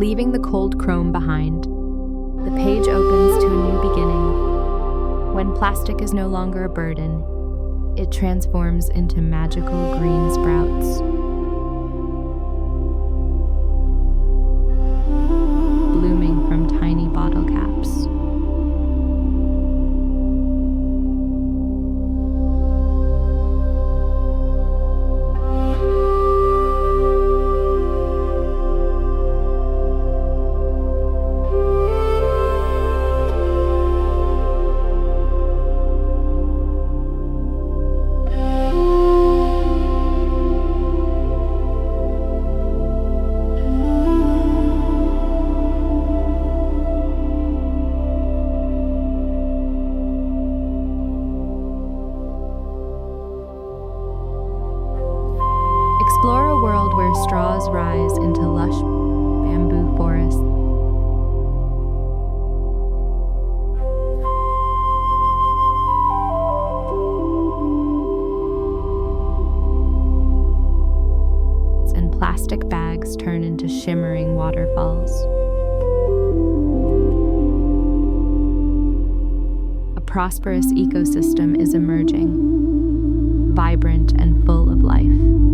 Leaving the cold chrome behind, the page opens to a new beginning. When plastic is no longer a burden, it transforms into magical green sprouts. Blooming from tiny bottle caps. Explore a world where straws rise into lush bamboo forests. And plastic bags turn into shimmering waterfalls. A prosperous ecosystem is emerging, vibrant and full of life.